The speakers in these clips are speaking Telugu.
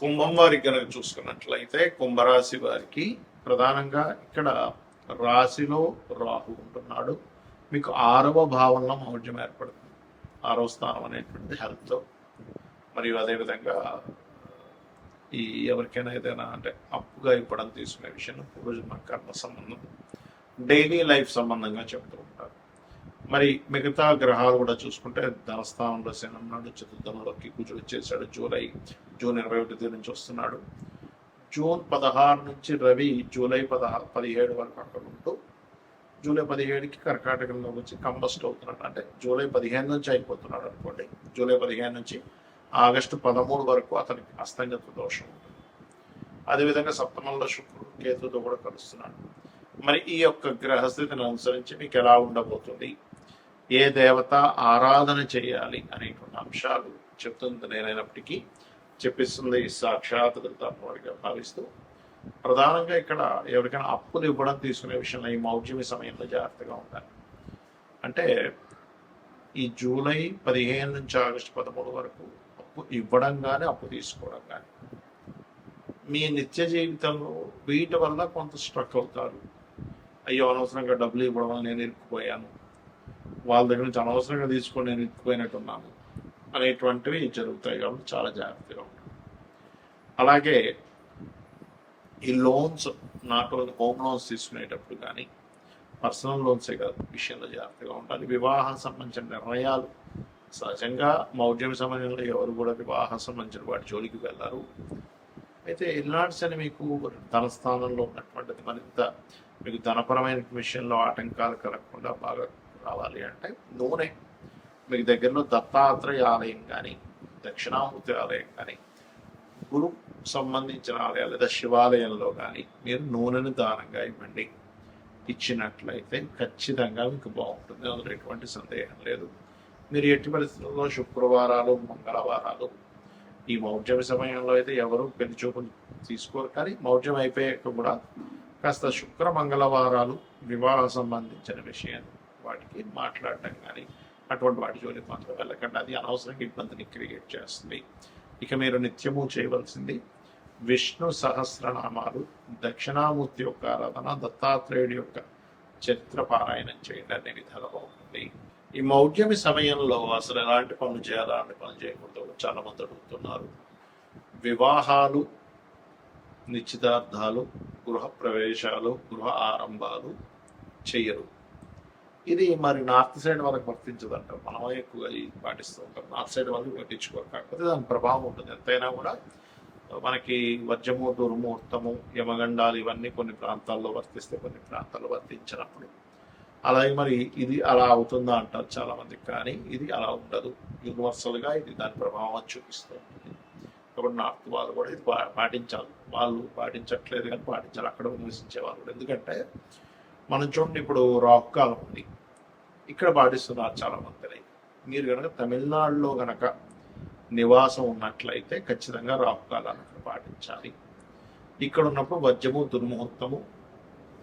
కుంభం వారికి కనుక చూసుకున్నట్లయితే కుంభరాశి వారికి ప్రధానంగా ఇక్కడ రాశిలో రాహు ఉంటున్నాడు. మీకు 6వ భావంలో మౌఢ్యం ఏర్పడుతుంది. 6వ స్థానం అనేటువంటిది హెల్త్. మరియు అదేవిధంగా ఈ ఎవరికైనా ఏదైనా అంటే అప్పుగా ఇవ్వడం తీసుకునే విషయంలో పూర్వజన్మ కర్మ సంబంధం, డైలీ లైఫ్ సంబంధంగా చెప్తూ ఉంటారు. మరి మిగతా గ్రహాలు కూడా చూసుకుంటే ధనస్థానంలో శని ఉన్నాడు, చతుర్థంలోకి కుజుడు వచ్చేసాడు. జూన్ 21 నుంచి వస్తున్నాడు. జూన్ 16 నుంచి రవి జూలై 17 వరకు అక్కడ ఉంటూ జూలై 17కి కర్కాటకంలో వచ్చి కంబస్ట్ అవుతున్నాడు. అంటే జూలై 15 నుంచి అయిపోతున్నాడు అనుకోండి. జూలై 15 నుంచి ఆగస్టు 13 వరకు అతనికి అస్తంగత దోషం ఉంటుంది. అదేవిధంగా సప్తమంలో శుక్రుడు కేతుతో కూడా కలుస్తున్నాడు. మరి ఈ యొక్క గ్రహస్థితిని అనుసరించి మీకు ఎలా ఉండబోతుంది, ఏ దేవత ఆరాధన చేయాలి అనేటువంటి అంశాలు చెప్తుంది నేనైనప్పటికీ చెప్పిస్తుంది సాక్షాత్ దత్తాత్మగా భావిస్తూ, ప్రధానంగా ఇక్కడ ఎవరికైనా అప్పులు ఇవ్వడం తీసుకునే విషయంలో ఈ మౌఢ్యమి సమయంలో జాగ్రత్తగా ఉండాలి. అంటే ఈ జూలై 15 నుంచి ఆగస్టు 13 వరకు అప్పు ఇవ్వడం కానీ అప్పు తీసుకోవడం కానీ మీ నిత్య జీవితంలో వీటి వల్ల కొంత స్ట్రక్ అవుతారు. అయ్యో అనవసరంగా డబ్బులు ఇవ్వడం వల్ల నేను ఇరుక్కుపోయాను, వాళ్ళ దగ్గర నుంచి అనవసరంగా తీసుకొని నేను ఇరుక్కుపోయినట్టున్నాను అనేటువంటివి జరుగుతాయి. కాబట్టి చాలా జాగ్రత్తగా ఉంటుంది. అలాగే ఈ loans not only home loans తీసుకునేటప్పుడు కానీ పర్సనల్ లోన్సే కాదు విషయంలో జాగ్రత్తగా ఉండాలి. వివాహం సంబంధించిన నిర్ణయాలు సహజంగా మౌఢ్యం సమయంలో ఎవరు కూడా వివాహం సంబంధించిన వాటి జోలికి వెళ్ళారు. అయితే ఇలాంటి శని మీకు ధనస్థానంలో ఉన్నటువంటిది మరింత మీకు ధనపరమైన విషయంలో ఆటంకాలు కలగకుండా బాగా రావాలి అంటే నూనె మీకు దగ్గరలో దత్తాత్రేయ ఆలయం కానీ దక్షిణామూర్తి ఆలయం కానీ గురు సంబంధించిన ఆలయాలు లేదా శివాలయంలో కానీ మీరు నూనెను దానంగా ఇవ్వండి. ఇచ్చినట్లయితే ఖచ్చితంగా మీకు బాగుంటుంది, అందులో ఎటువంటి సందేహం లేదు. మీరు ఎట్టి పరిస్థితుల్లో శుక్రవారాలు మంగళవారాలు ఈ మౌఢ్యమి సమయంలో అయితే ఎవరు పెళ్లి చూపులు తీసుకోరు, కానీ మౌఢ్యం అయిపోయాక కూడా కాస్త శుక్ర మంగళవారాలు వివాహ సంబంధించిన విషయం వాటికి మాట్లాడటం కానీ అటువంటి వాటి జోలికి మాత్రం వెళ్ళకండి. అది అనవసరంగా ఇబ్బందిని క్రియేట్ చేస్తుంది. ఇక మీరు నిత్యము చేయవలసింది విష్ణు సహస్రనామాలు, దక్షిణామూర్తి యొక్క ఆరాధన, దత్తాత్రేయుడి యొక్క చరిత్ర పారాయణం చేయండి. అనే విధాలుగా ఉంటుంది. ఈ మౌఢ్యమి సమయంలో అసలు ఎలాంటి పనులు చేయాలి, అలాంటి పనులు చేయకూడదు చాలా మంది అడుగుతున్నారు. వివాహాలు, నిశ్చితార్థాలు, గృహ ప్రవేశాలు, గృహ ఆరంభాలు చెయ్యరు. ఇది మరి నార్త్ సైడ్ వాళ్ళకి వర్తించదంట. మనమే ఎక్కువగా పాటిస్తూ ఉంటాం. నార్త్ సైడ్ వాళ్ళకి పట్టించుకోరు. కాకపోతే దాని ప్రభావం ఉంటుంది. ఎంతైనా కూడా మనకి వర్జము, దుర్ముహూర్తము, యమగండాలు ఇవన్నీ కొన్ని ప్రాంతాల్లో వర్తిస్తే కొన్ని ప్రాంతాల్లో వర్తించినప్పుడు అలాగే మరి ఇది అలా అవుతుందా అంటారు చాలా మంది. కానీ ఇది అలా ఉండదు. యూనివర్సల్గా ఇది దాని ప్రభావం చూపిస్తూ ఉంటుంది. కాబట్టి నార్త్ వాళ్ళు కూడా ఇది పాటించాలి. వాళ్ళు పాటించట్లేదు కానీ పాటించాలి అక్కడ నివసించే వాళ్ళు కూడా. ఎందుకంటే మనం చూడండి, ఇప్పుడు రాహుకాలం ఉంది, ఇక్కడ పాటిస్తున్నారు చాలా మందిని. మీరు కనుక తమిళనాడులో కనుక నివాసం ఉన్నట్లయితే ఖచ్చితంగా రాహుకాలాన్ని అక్కడ పాటించాలి. ఇక్కడ ఉన్నప్పుడు వజ్రము, దుర్ముహూర్తము,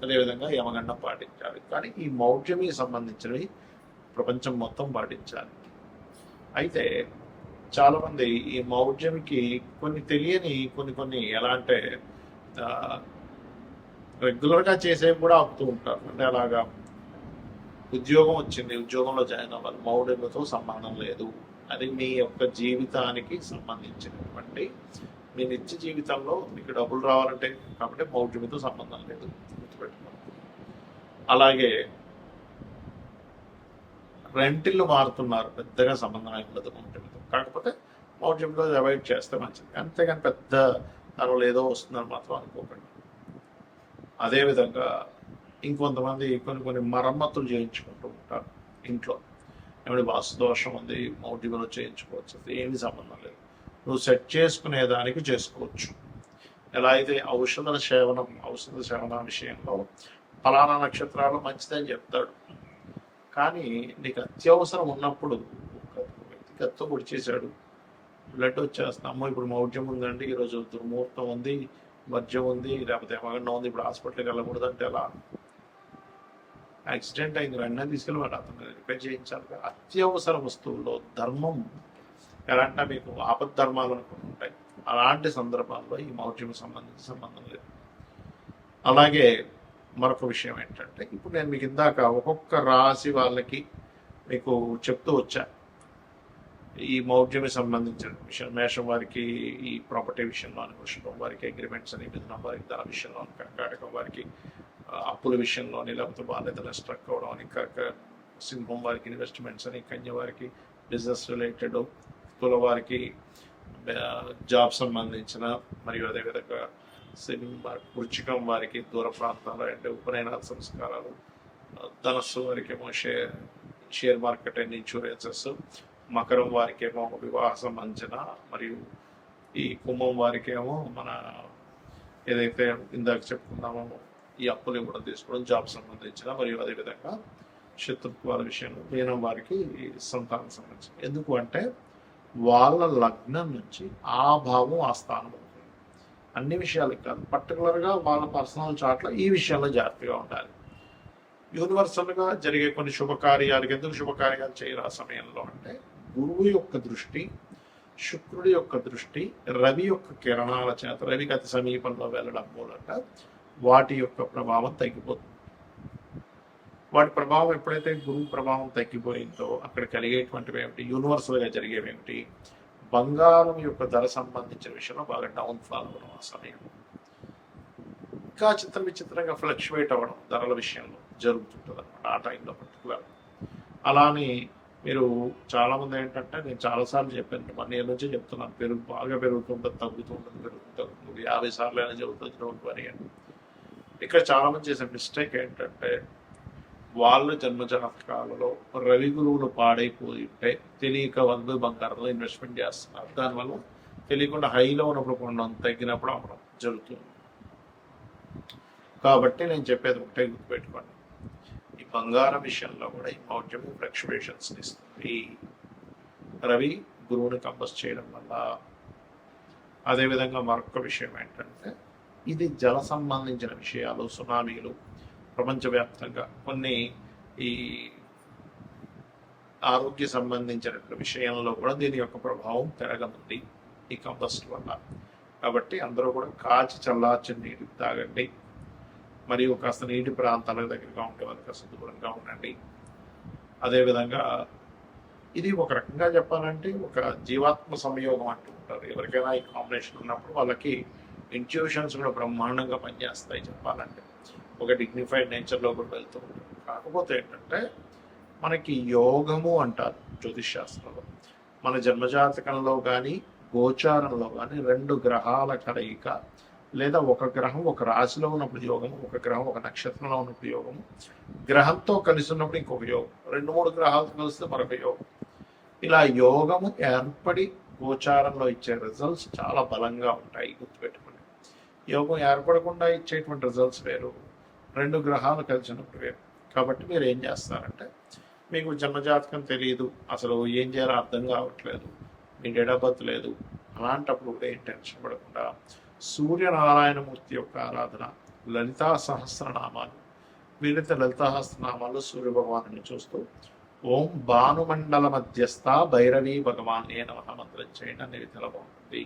అదేవిధంగా యమగండం పాటించాలి. కానీ ఈ మౌఢ్యమి సంబంధించినవి ప్రపంచం మొత్తం పాటించాలి. అయితే చాలామంది ఈ మౌఢ్యమికి కొన్ని తెలియని కొన్ని ఎలా అంటే రెగ్యులర్గా చేసేవి కూడా ఆపుతూ ఉంటారు. అంటే అలాగా ఉద్యోగం వచ్చింది, ఉద్యోగంలో జాయిన్ అవ్వాలి, మౌఢ్యమితో సంబంధం లేదు. అది మీ యొక్క జీవితానికి సంబంధించినటువంటి మీ నిత్య జీవితంలో మీకు డబ్బులు రావాలంటే కాబట్టి మౌఢ్యమితో సంబంధం లేదు, గుర్తుపెట్టుకోండి. అలాగే రెంటిల్లు మారుతున్నారు, పెద్దగా సంబంధం ఉండదు మౌఢ్యమితో. కాకపోతే మౌఢ్యంలో అవాయిడ్ చేస్తే మంచిది. అంతేగాని పెద్ద దానివల్ల ఏదో వస్తుందని మాత్రం అనుకోకండి. అదేవిధంగా ఇంకొంతమంది కొన్ని మరమ్మతులు చేయించుకుంటూ ఉంటారు ఇంట్లో. ఏమైనా వాస్తు దోషం ఉంది, మౌఢ్యంలో చేయించుకోవచ్చు, ఏమీ సంబంధం లేదు. నువ్వు సెట్ చేసుకునే దానికి చేసుకోవచ్చు. ఎలా అయితే ఔషధ సేవన విషయంలో ఫలానా నక్షత్రాలు మంచిదని చెప్తాడు, కానీ నీకు అత్యవసరం ఉన్నప్పుడు వ్యక్తి కత్తో పొడి చేశాడు, బ్లడ్ వచ్చేస్తున్నాము, ఇప్పుడు మౌఢ్యం ఉందండి, ఈరోజు దుర్ముహూర్తం ఉంది, వర్జ్యం ఉంది, లేకపోతే ఏమన్నా ఉంది, ఇప్పుడు హాస్పిటల్కి వెళ్ళకూడదంటే ఎలా? యాక్సిడెంట్ అయింది, వెంటనే తీసుకెళ్ళి వాడు అతను రిపేర్ చేయించాలి. అత్యవసర వస్తువుల్లో ధర్మం ఎలా అంటే మీకు ఆపద్ధర్మాలు అనుకుని ఉంటాయి. అలాంటి సందర్భాల్లో ఈ మౌఢ్యం సంబంధం లేదు. అలాగే మరొక విషయం ఏంటంటే, ఇప్పుడు నేను మీకు ఇందాక ఒక్కొక్క రాశి వాళ్ళకి మీకు చెప్తూ వచ్చా ఈ మౌఢ్యమి సంబంధించిన విషయం. మేషం వారికి ఈ ప్రాపర్టీ విషయంలో అని, వృషభం వారికి అగ్రిమెంట్స్ అని, మిథునం వారికి ధన విషయంలో, కర్కాటకం వారికి అప్పుల విషయంలోని, లేకపోతే బాధ్యతలు స్ట్రక్ అవడం అని, సింహం వారికి ఇన్వెస్ట్మెంట్స్ అని, కన్య వారికి బిజినెస్ రిలేటెడ్, తుల వారికి జాబ్ సంబంధించిన, మరియు అదేవిధంగా వృచ్చికం వారికి దూర ప్రాంతాలు అంటే ఉపనయన సంస్కారాలు, ధనస్సు వారికి ఏమో షేర్ మార్కెట్ అండ్ ఇన్సూరెన్సెస్, మకరం వారికి ఏమో వివాహ సంబంధించిన, మరియు ఈ కుంభం వారికి ఏమో మన ఏదైతే ఇందాక చెప్పుకున్నామో ఈ అప్పులు ఇవ్వడం తీసుకోవడం, జాబ్ సంబంధించిన, మరియు అదేవిధంగా శత్రుత్వాల విషయంలో మీనం వారికి సంతానం సంబంధించిన. ఎందుకు అంటే వాళ్ళ లగ్నం నుంచి ఆ భావం ఆ స్థానం అవుతుంది. అన్ని విషయాలకు కాదు, పర్టికులర్గా వాళ్ళ పర్సనల్ చార్ట్లో ఈ విషయంలో జాగ్రత్తగా ఉండాలి. యూనివర్సల్గా జరిగే కొన్ని శుభకార్యాలకు ఎందుకు శుభకార్యాలు చేయరు ఆ సమయంలో అంటే, గురువు యొక్క దృష్టి, శుక్రుడి యొక్క దృష్టి, రవి యొక్క కిరణాల చేత, రవికి అతి సమీపంలో వెళ్ళడం మూలంగా వాటి యొక్క ప్రభావం తగ్గిపోతుంది. వాటి ప్రభావం ఎప్పుడైతే గురువు ప్రభావం తగ్గిపోయిందో అక్కడ కలిగేటువంటివి ఏమిటి, యూనివర్సల్గా జరిగేవేమిటి, బంగారం యొక్క ధర సంబంధించిన విషయంలో బాగా డౌన్ఫాల్ అవ్వడం ఆ సమయం, ఇంకా విచిత్రంగా ఫ్లక్చువేట్ అవ్వడం ధరల విషయంలో జరుగుతుంటుంది అనమాట ఆ టైంలో పర్టికులర్. అలానే మీరు చాలామంది ఏంటంటే, నేను చాలాసార్లు చెప్పాను, 1 year నుంచి చెప్తున్నాను, బాగా పెరుగుతుంటుంది, తగ్గుతుంటుంది, 50 సార్లు అయినా జరుగుతుంది, డోంట్ వరీ అని. ఇక్కడ చాలామంది చేసే మిస్టేక్ ఏంటంటే, వాళ్ళ జన్మజాతకాలలో రవి గురువులు పాడైపోయి ఉంటే తెలియక బంగారంలో ఇన్వెస్ట్మెంట్ చేస్తున్నారు. దానివల్ల తెలియకుండా హైలో ఉన్నప్పుడు కొనడం, తగ్గినప్పుడు అమ్మడం జరుగుతుంది. కాబట్టి నేను చెప్పేది ఒకటే గుర్తుపెట్టుకోండి, ఈ బంగారం విషయంలో కూడా ఈ మౌఢ్యం ఫ్లక్చువేషన్స్ ఇస్తుంది. రవి గురువుని కంబస్ చేయడం వల్ల. అదేవిధంగా మరొక విషయం ఏంటంటే, ఇది జల సంబంధించిన విషయాలు, సునామీలు, ప్రపంచవ్యాప్తంగా కొన్ని ఈ ఆరోగ్య సంబంధించిన విషయంలో కూడా దీని యొక్క ప్రభావం పెరగనుంది ఈ కంబస్ట్ వల్ల. కాబట్టి అందరూ కూడా కాచి చల్లార్చిన నీరు తాగండి, మరియు కాస్త నీటి ప్రాంతాలకు దగ్గరగా ఉండే వారికి కాస్త దూరంగా ఉండండి. అదేవిధంగా ఇది ఒక రకంగా చెప్పాలంటే ఒక జీవాత్మ సంయోగం అంటూ ఉంటారు. ఎవరికైనా ఈ కాంబినేషన్ ఉన్నప్పుడు వాళ్ళకి ఇంట్యూషన్స్ కూడా బ్రహ్మాండంగా పనిచేస్తాయి చెప్పాలంటే. ఒక డిగ్నిఫైడ్ నేచర్లో కూడా వెళ్తూ ఉంటారు. కాకపోతే ఏంటంటే, మనకి యోగము అంటారు జ్యోతిష్ శాస్త్రంలో. మన జన్మజాతకంలో కానీ గోచారంలో కానీ 2 గ్రహాల కలయిక, లేదా ఒక గ్రహం ఒక రాశిలో ఉన్నప్పుడు యోగము, ఒక గ్రహం ఒక నక్షత్రంలో ఉన్నప్పుడు యోగము, గ్రహంతో కలిసి ఉన్నప్పుడు ఇంకొక యోగం, 2-3 గ్రహాలతో కలిస్తే మరొక యోగం. ఇలా యోగము ఏర్పడి గోచారంలో ఇచ్చే రిజల్ట్స్ చాలా బలంగా ఉంటాయి, గుర్తుపెట్టుకోండి. యోగం ఏర్పడకుండా ఇచ్చేటువంటి రిజల్ట్స్ వేరు, 2 గ్రహాలు కలిసినప్పుడు వేరు. కాబట్టి మీరు ఏం చేస్తారంటే, మీకు జన్మజాతకం తెలియదు, అసలు ఏం చేయాలో అర్థం కావట్లేదు, మీ డేట్ ఆఫ్ బర్త్ లేదు, అలాంటప్పుడు కూడా ఏం టెన్షన్ పడకుండా సూర్యనారాయణమూర్తి యొక్క ఆరాధన, లలితా సహస్రనామాలు, వీలైతే లలితా సహస్రనామాలు సూర్య భగవాను చూస్తూ ఓం భానుమండల మధ్యస్థ భైరవీ భగవాన్ నమః మంత్రం చేయండి, అనేది తెలబాగుంటుంది.